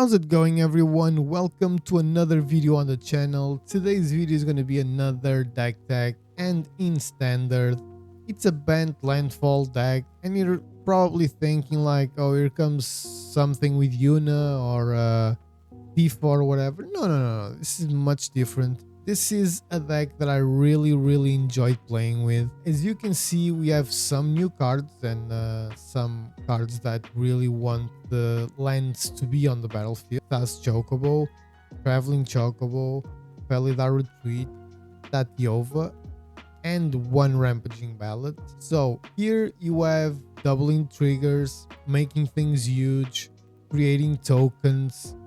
How's it going, everyone? Welcome to another video on the channel. Today's video is going to be another deck tag, and in standard it's a BANT LANDFALL deck, and you're probably thinking like, oh, here comes something with Yuna or Tifa or whatever. No, this is much different. This is a deck that I really enjoyed playing with. As you can see, we have some new cards and some cards that really want the lands to be on the battlefield. That's Chocobo, Traveling Chocobo, Felidar Retreat, Tatiova, and one Rampaging Ballad. So here you have doubling triggers, making things huge, creating tokens,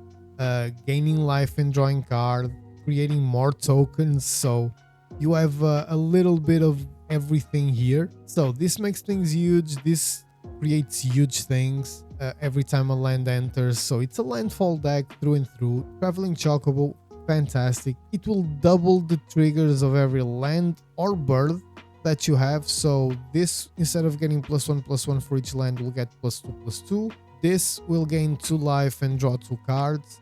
gaining life and drawing cards, creating more tokens. So you have a little bit of everything here. So this makes things huge. This creates huge things every time a land enters. So it's a landfall deck through and through. Traveling Chocobo, fantastic. It will double the triggers of every land or bird that you have. So this, instead of getting +1/+1 for each land, will get +2/+2. This will gain 2 life and draw 2 cards.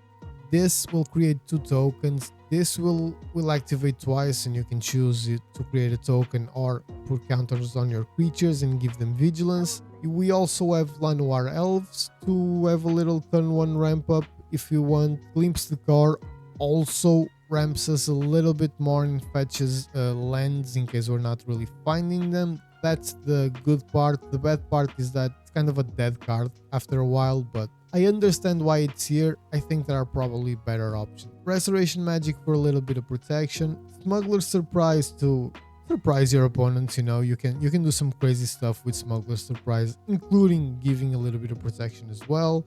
This will create 2 tokens. This will activate twice, and you can choose it to create a token or put counters on your creatures and give them vigilance. We also have Lanoir Elves to have a little turn 1 ramp up if you want. Glimpse the Core also ramps us a little bit more and fetches lands in case we're not really finding them. That's the good part. The bad part is that it's kind of a dead card after a while, but I understand why it's here. I think there are probably better options. Restoration Magic for a little bit of protection. Smuggler's Surprise to surprise your opponents. You know, you can do some crazy stuff with Smuggler's Surprise, including giving a little bit of protection as well.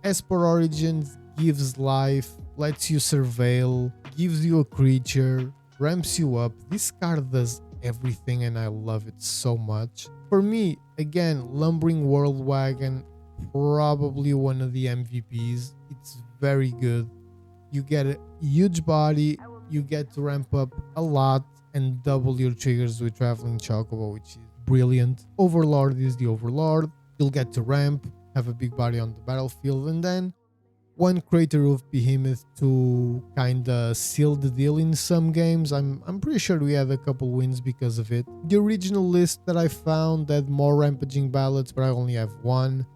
Esper Origins gives life, lets you surveil, gives you a creature, ramps you up. This card does everything and I love it so much. For me, again, Lumbering World Wagon, probably one of the MVPs. It's very good. You get a huge body, you get to ramp up a lot and double your triggers with Traveling Chocobo, which is brilliant. Overlord is the Overlord. You'll get to ramp, have a big body on the battlefield, and then one Crater of Behemoth to kinda seal the deal in some games. I'm pretty sure we had a couple wins because of it. The original list that I found had more Rampaging Ballads, but I only have one,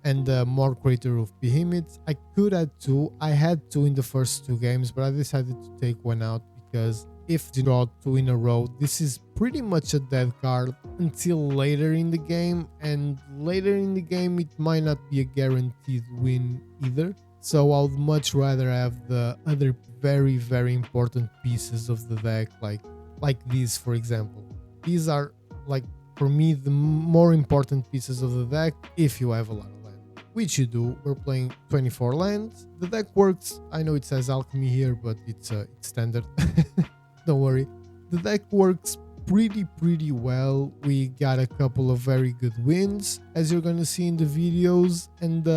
and more Crater of Behemoths. I could add 2. I had 2 in the first 2 games, but I decided to take one out because if you draw 2 in a row, this is pretty much a dead card until later in the game, and later in the game it might not be a guaranteed win either. So I would much rather have the other very important pieces of the deck, like these, for example. These are, like, for me, the more important pieces of the deck if you have a lot of land, which you do. We're playing 24 lands. The deck works. I know it says alchemy here, but it's standard. Don't worry. The deck works pretty well. We got a couple of very good wins, as you're gonna see in the videos, and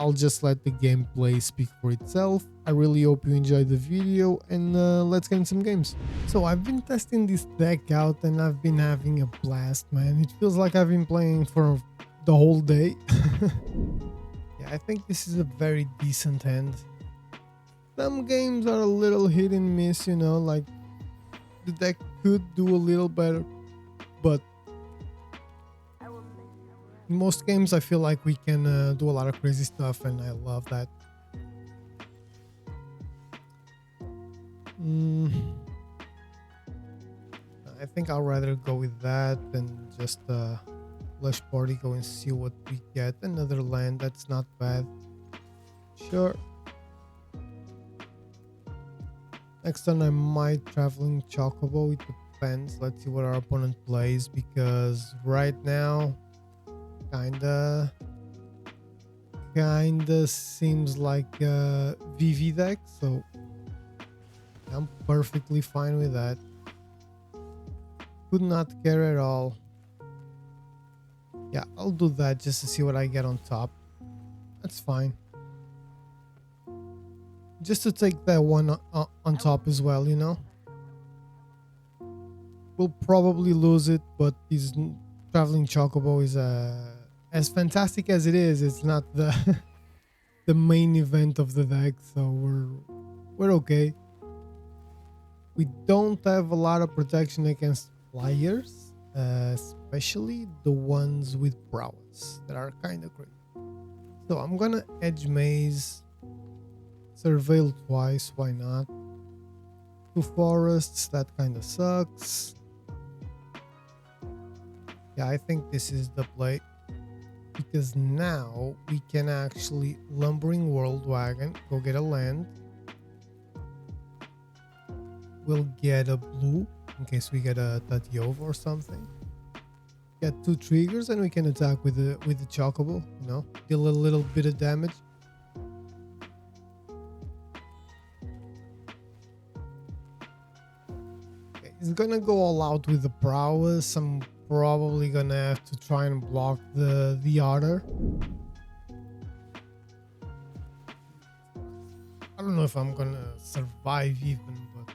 I'll just let the gameplay speak for itself. I really hope you enjoyed the video, and let's get in some games. So I've been testing this deck out and I've been having a blast, man. It feels like I've been playing for the whole day. Yeah, I think this is a very decent hand. Some games are a little hit and miss, you know, like the deck could do a little better, but in most games I feel like we can do a lot of crazy stuff, and I love that. I think I'll rather go with that than just Lush Party, go and see what we get. Another land, that's not bad. Sure. Next turn I might Traveling Chocobo, it depends. Let's see what our opponent plays, because right now kinda seems like a VV deck, so I'm perfectly fine with that. Could not care at all. Yeah, I'll do that just to see what I get on top. That's fine. Just to take that one on top as well, you know. We'll probably lose it, but his Traveling Chocobo is as fantastic as it is. It's not the the main event of the deck, so we're okay. We don't have a lot of protection against flyers, especially the ones with prowess that are kind of crazy. So I'm gonna edge maze, surveil twice, why not? Two forests, that kind of sucks. Yeah, I think this is the play, because now we can actually lumbering world wagon, go get a land. We'll get a blue in case we get a Tatiova or something. Get 2 triggers and we can attack with the chocobo, you know, deal a little bit of damage. Okay, he's gonna go all out with the prowess. I'm probably gonna have to try and block the otter. I don't know if I'm gonna survive even, but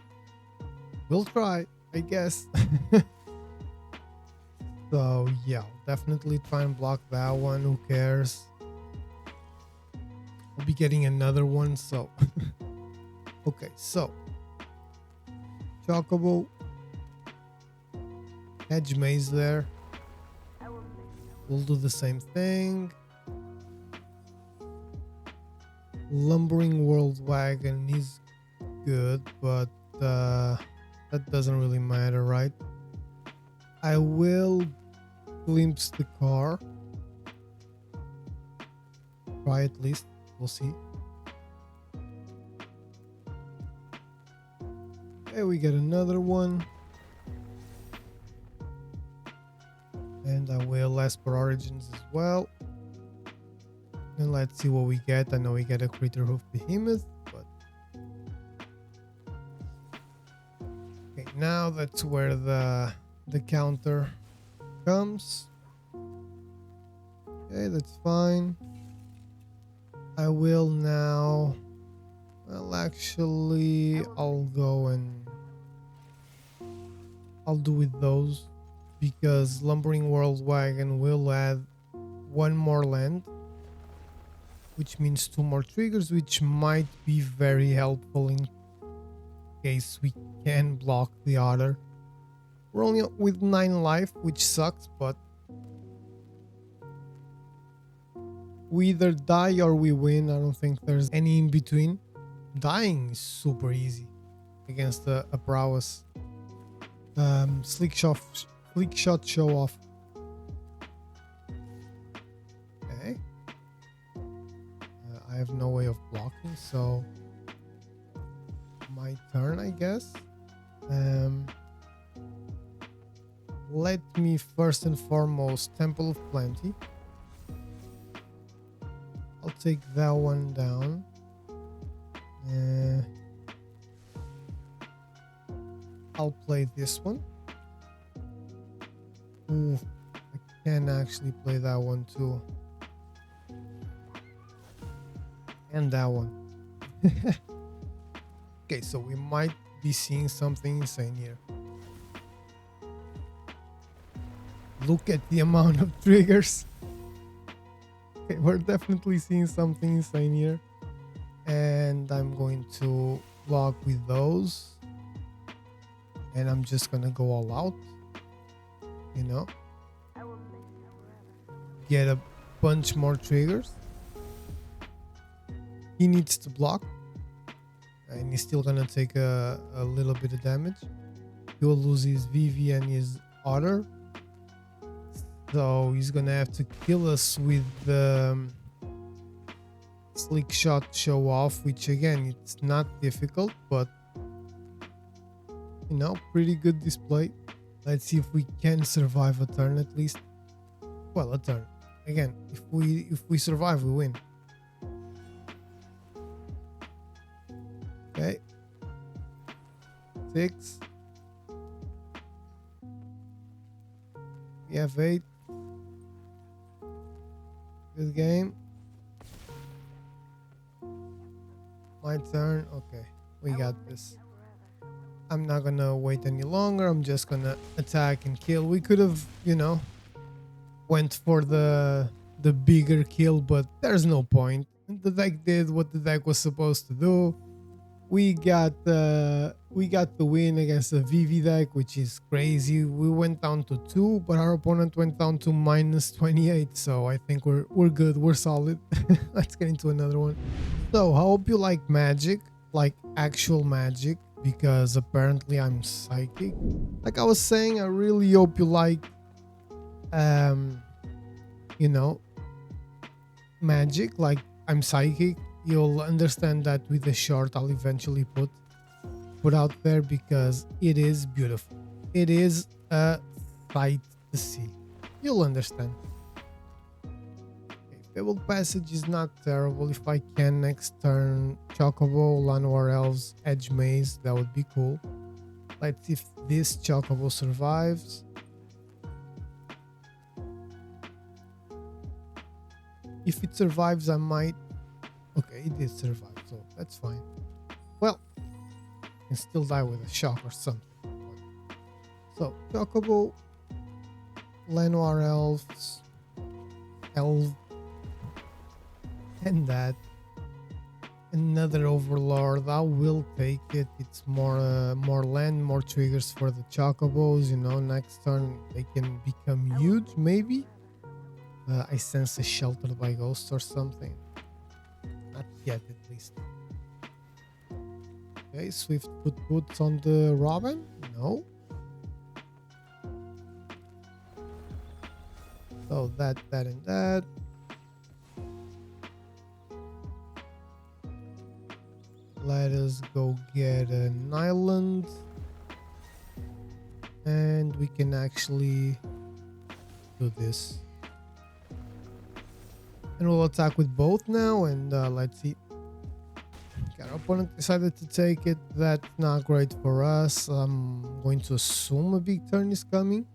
we'll try, I guess. So yeah, I'll definitely try and block that one. Who cares? I'll be getting another one, so okay, so chocobo, edge maze there. We'll do the same thing. Lumbering world wagon is good, but that doesn't really matter, right? I will glimpse the car. Try at least. We'll see. Okay, we get another one. And I will ask for origins as well. And let's see what we get. I know we get a critter hoof behemoth, but okay, now that's where the counter comes. Okay, that's fine. I will now, well, actually I'll go and I'll do with those, because lumbering world wagon will add 1 more land, which means 2 more triggers, which might be very helpful in case we can block the otter. We're only with 9 life, which sucks, but we either die or we win. I don't think there's any in between. Dying is super easy against a prowess. Slick shot show off. Okay. I have no way of blocking, so my turn, I guess. Let me first and foremost Temple of Plenty. I'll take that one down. I'll play this one. Ooh, I can actually play that one too. And that one. Okay, so we might be seeing something insane here. Look at the amount of triggers. Okay, we're definitely seeing something insane here. And I'm going to block with those. And I'm just gonna go all out. You know? Get a bunch more triggers. He needs to block. And he's still gonna take a little bit of damage. He will lose his VV and his otter. So he's gonna have to kill us with the slick shot show off, which again, it's not difficult, but you know, pretty good display. Let's see if we can survive a turn at least. Well, a turn. Again, if we survive, we win. Okay. 6. We have 8. Good game. My turn. Okay, we got this. I'm not gonna wait any longer. I'm just gonna attack and kill. We could have, you know, went for the bigger kill, but there's no point. the deck did what the deck was supposed to do. We got the win against the VV deck, which is crazy. We went down to 2, but our opponent went down to -28. So I think we're good. We're solid. Let's get into another one. So I hope you like Magic, like actual Magic, because apparently I'm psychic. Like I was saying, I really hope you like you know, Magic, like I'm psychic. You'll understand that with the short I'll eventually put out there, because it is beautiful. It is a sight to see. You'll understand. Okay, Fabled Passage is not terrible. If I can next turn Chocobo, Llanowar Elves, Edge Maze, that would be cool. Let's see if this Chocobo survives. If it survives, I might... Okay, it did survive, so that's fine. Well, I can still die with a shock or something. So, Chocobo, Llanowar Elves, Elf, and that. Another Overlord, I will take it. It's more land, more triggers for the Chocobos, you know. Next turn, they can become huge, maybe. I sense a Sheltered by Ghosts or something. Not yet, at least. Okay, Swift put boots on the Robin? No. So that, and that. Let us go get an island. And we can actually do this. And we'll attack with both now, and let's see. Okay, our opponent decided to take it. That's not great for us. I'm going to assume a big turn is coming.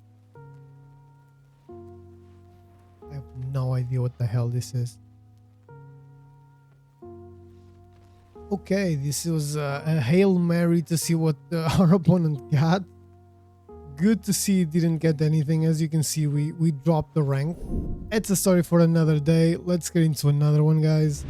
I have no idea what the hell this is. Okay, this was a Hail Mary to see what our opponent got. Good to see it didn't get anything. As you can see, we dropped the rank. It's a story for another day. Let's get into another one, guys.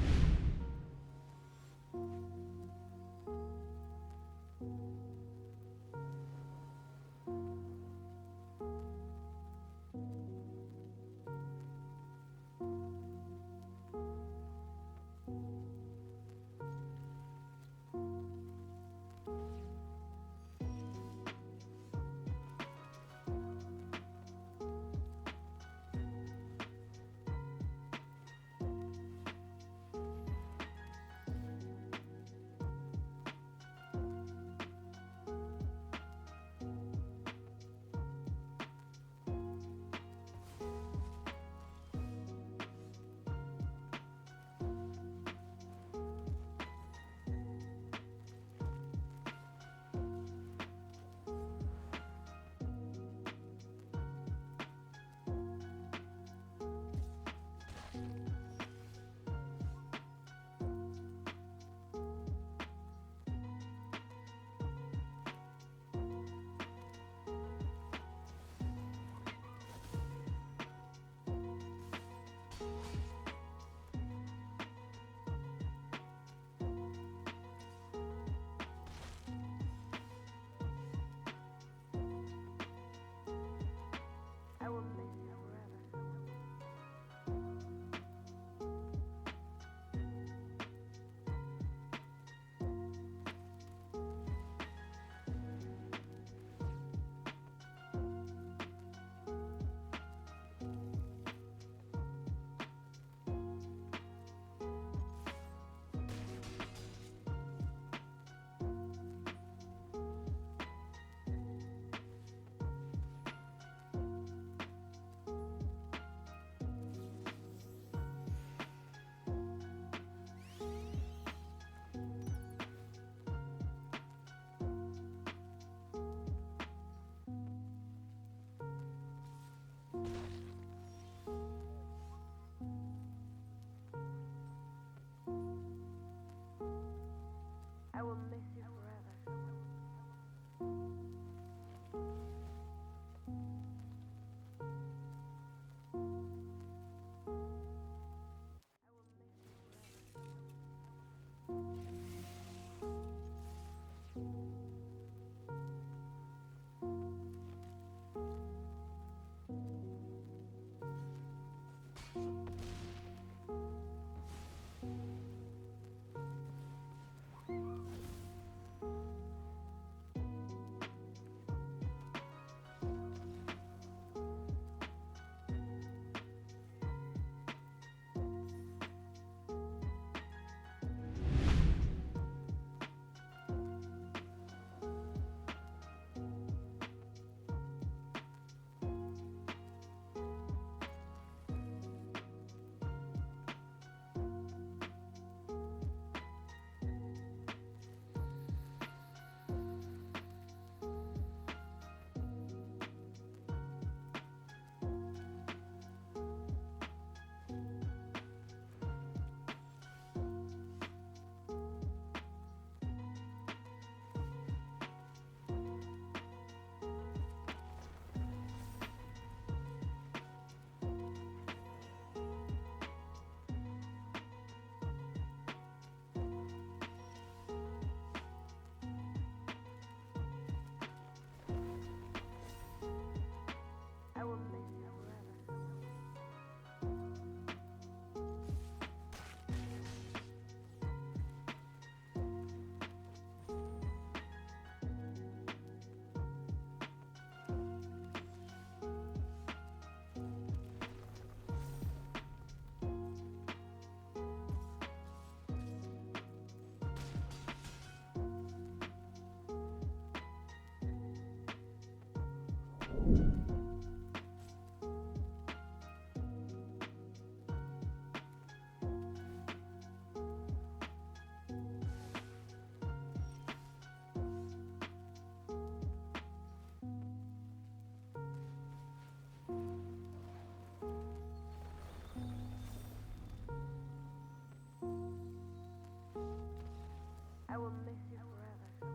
I will miss you forever.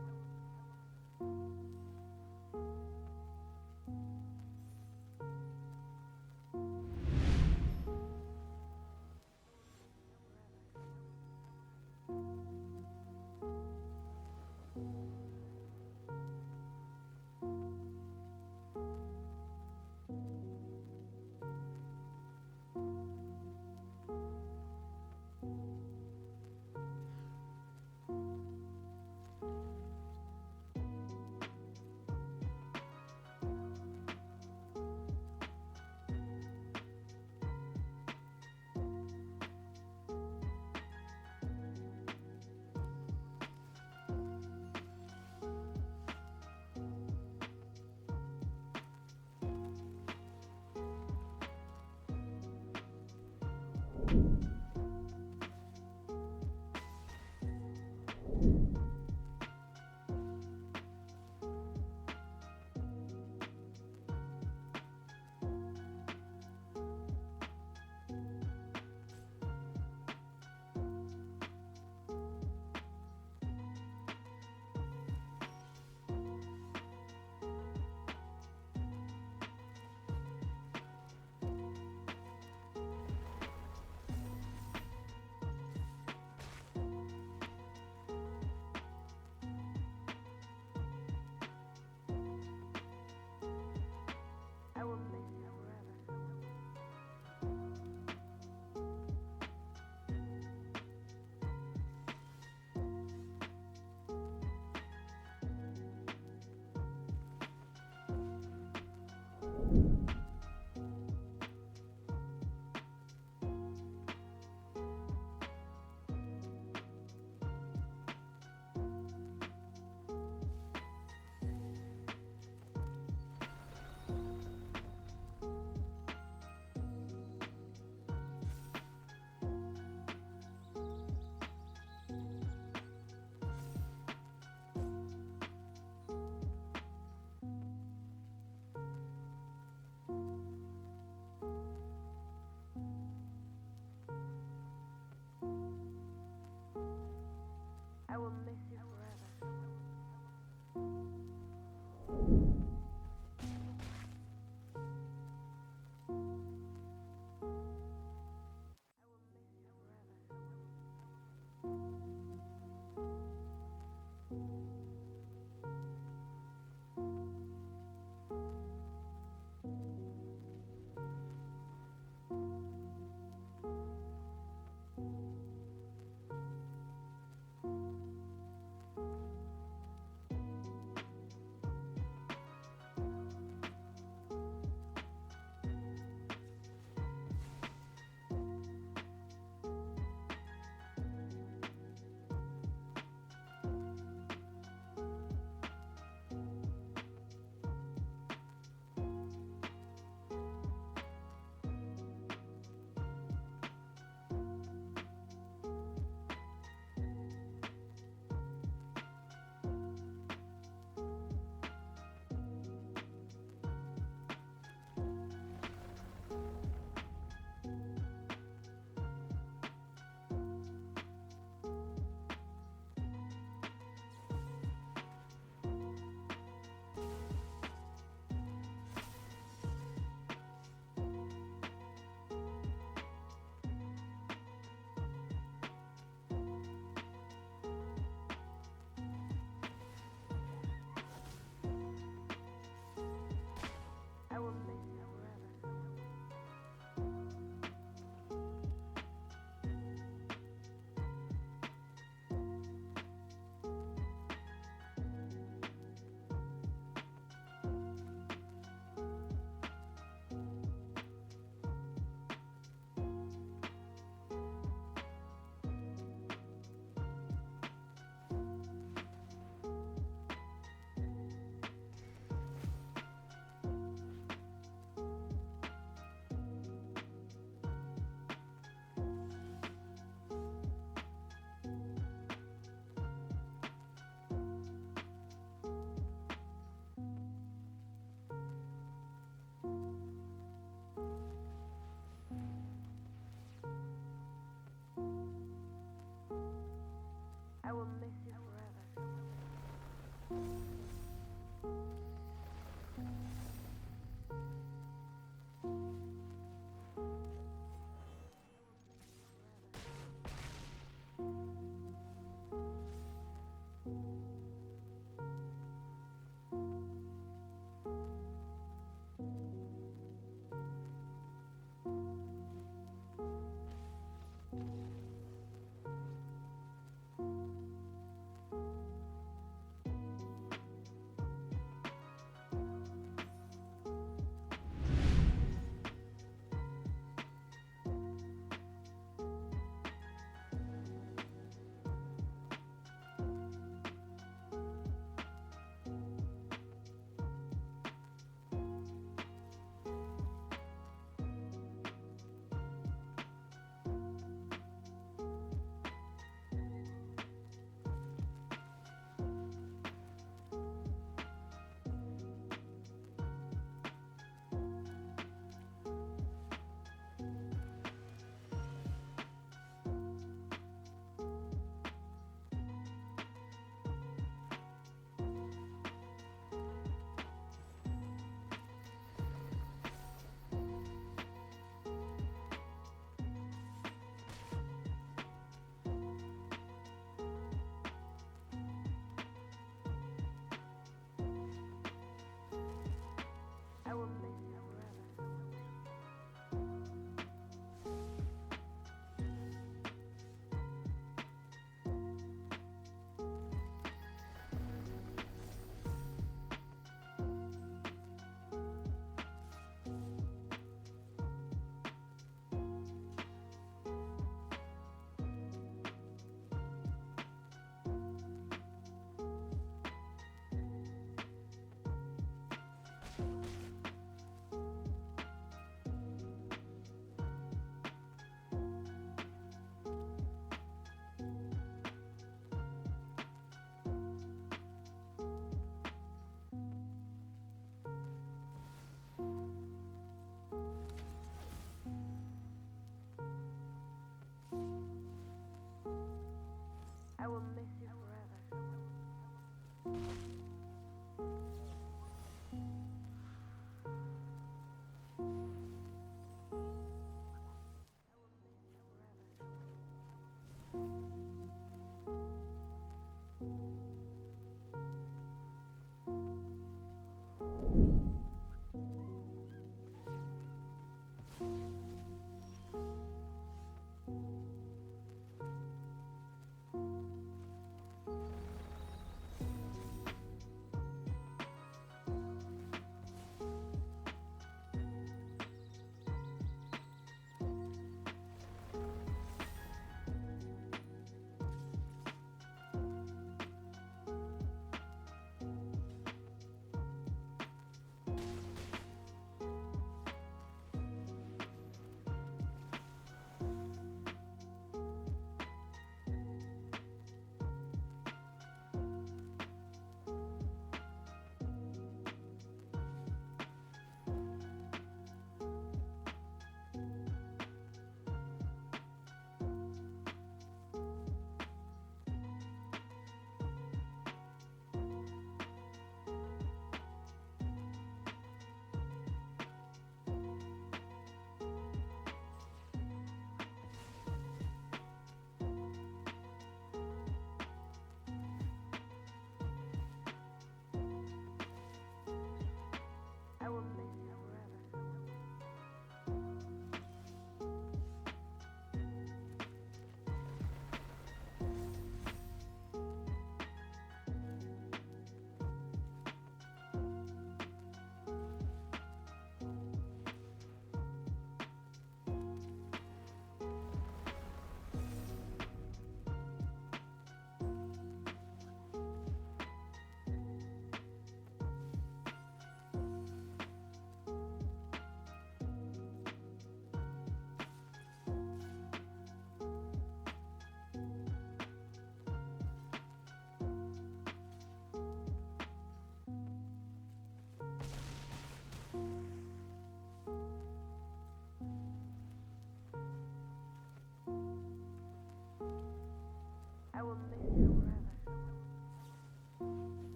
I will miss you forever. I will miss you forever.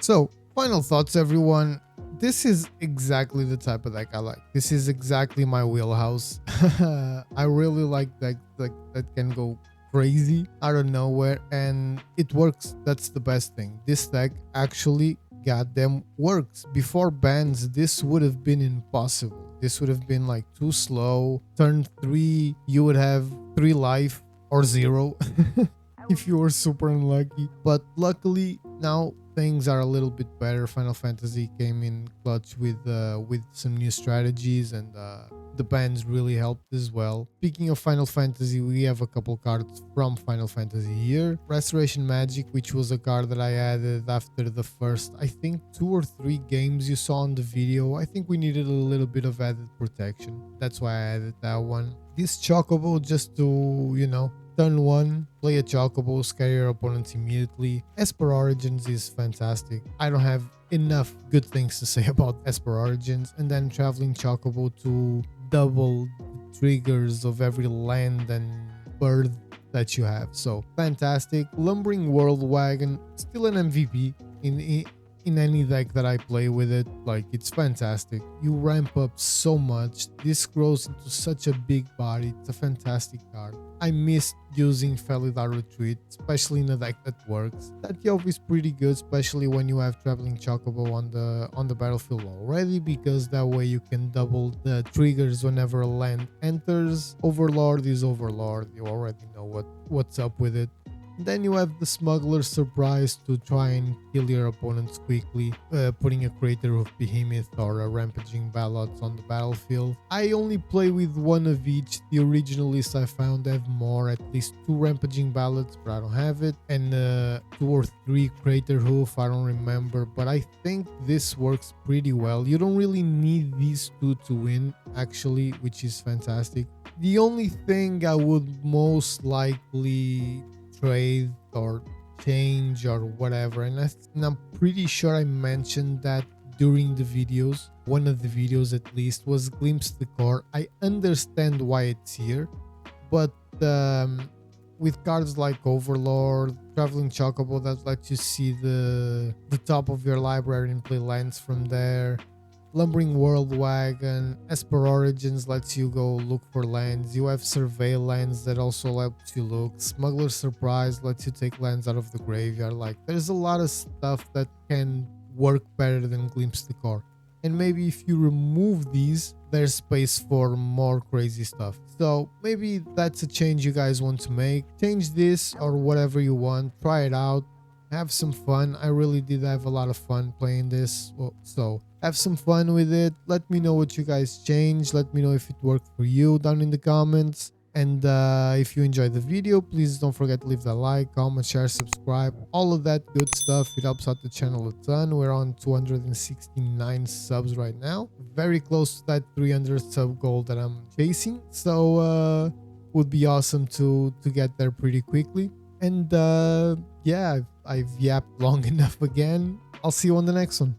So, final thoughts, everyone. This is exactly the type of deck I like. This is exactly my wheelhouse. I really like decks that can go crazy out of nowhere, and it works. That's the best thing. This deck actually goddamn works. Before bans, this would have been impossible. This would have been like too slow. Turn 3, you would have 3 life or 0 if you were super unlucky. But luckily now things are a little bit better. Final Fantasy came in clutch with some new strategies, and the bans really helped as well. Speaking of Final Fantasy, we have a couple cards from Final Fantasy here. Restoration Magic, which was a card that I added after the first, I think, 2 or 3 games you saw on the video. I think we needed a little bit of added protection. That's why I added that one. This Chocobo, just to, turn 1, play a Chocobo, scare your opponents immediately. Esper Origins is fantastic. I don't have enough good things to say about Esper Origins. And then Traveling Chocobo to double the triggers of every land and bird that you have. So fantastic. Lumbering World Wagon, still an MVP in any deck that I play with it. Like, it's fantastic. You ramp up so much. This grows into such a big body. It's a fantastic card. I missed using Felidar Retreat, especially in a deck that works. That Yelp is pretty good, especially when you have Traveling Chocobo on the battlefield already, because that way you can double the triggers whenever a land enters. Overlord is Overlord. You already know what's up with it. Then you have the Smuggler's Surprise to try and kill your opponents quickly, putting a Crater of Behemoth or a Rampaging Ballots on the battlefield. I only play with one of each. The original list I found have more, at least 2 Rampaging Ballots, but I don't have it, and 2 or 3 Crater Hoof, I don't remember, but I think this works pretty well. You don't really need these 2 to win, actually, which is fantastic. The only thing I would most likely trade or change or whatever, and I'm pretty sure I mentioned that during the videos. One of the videos at least was Glimpse the Core. I understand why it's here, but with cards like Overlord, Traveling Chocobo that lets you see the top of your library and play lands from there, Lumbering World Wagon, Esper Origins lets you go look for lands. You have Survey lands that also lets you look. Smuggler's Surprise lets you take lands out of the graveyard. Like, there's a lot of stuff that can work better than Glimpse the Core. And maybe if you remove these, there's space for more crazy stuff. So maybe that's a change you guys want to make. Change this or whatever you want. Try it out. Have some fun. I really did have a lot of fun playing this. So have some fun with it. Let me know what you guys changed. Let me know if it worked for you down in the comments. And if you enjoyed the video, please don't forget to leave that like, comment, share, subscribe, all of that good stuff. It helps out the channel a ton. We're on 269 subs right now, very close to that 300 sub goal that I'm chasing. So would be awesome to get there pretty quickly. And yeah, I've yapped long enough again. I'll see you on the next one.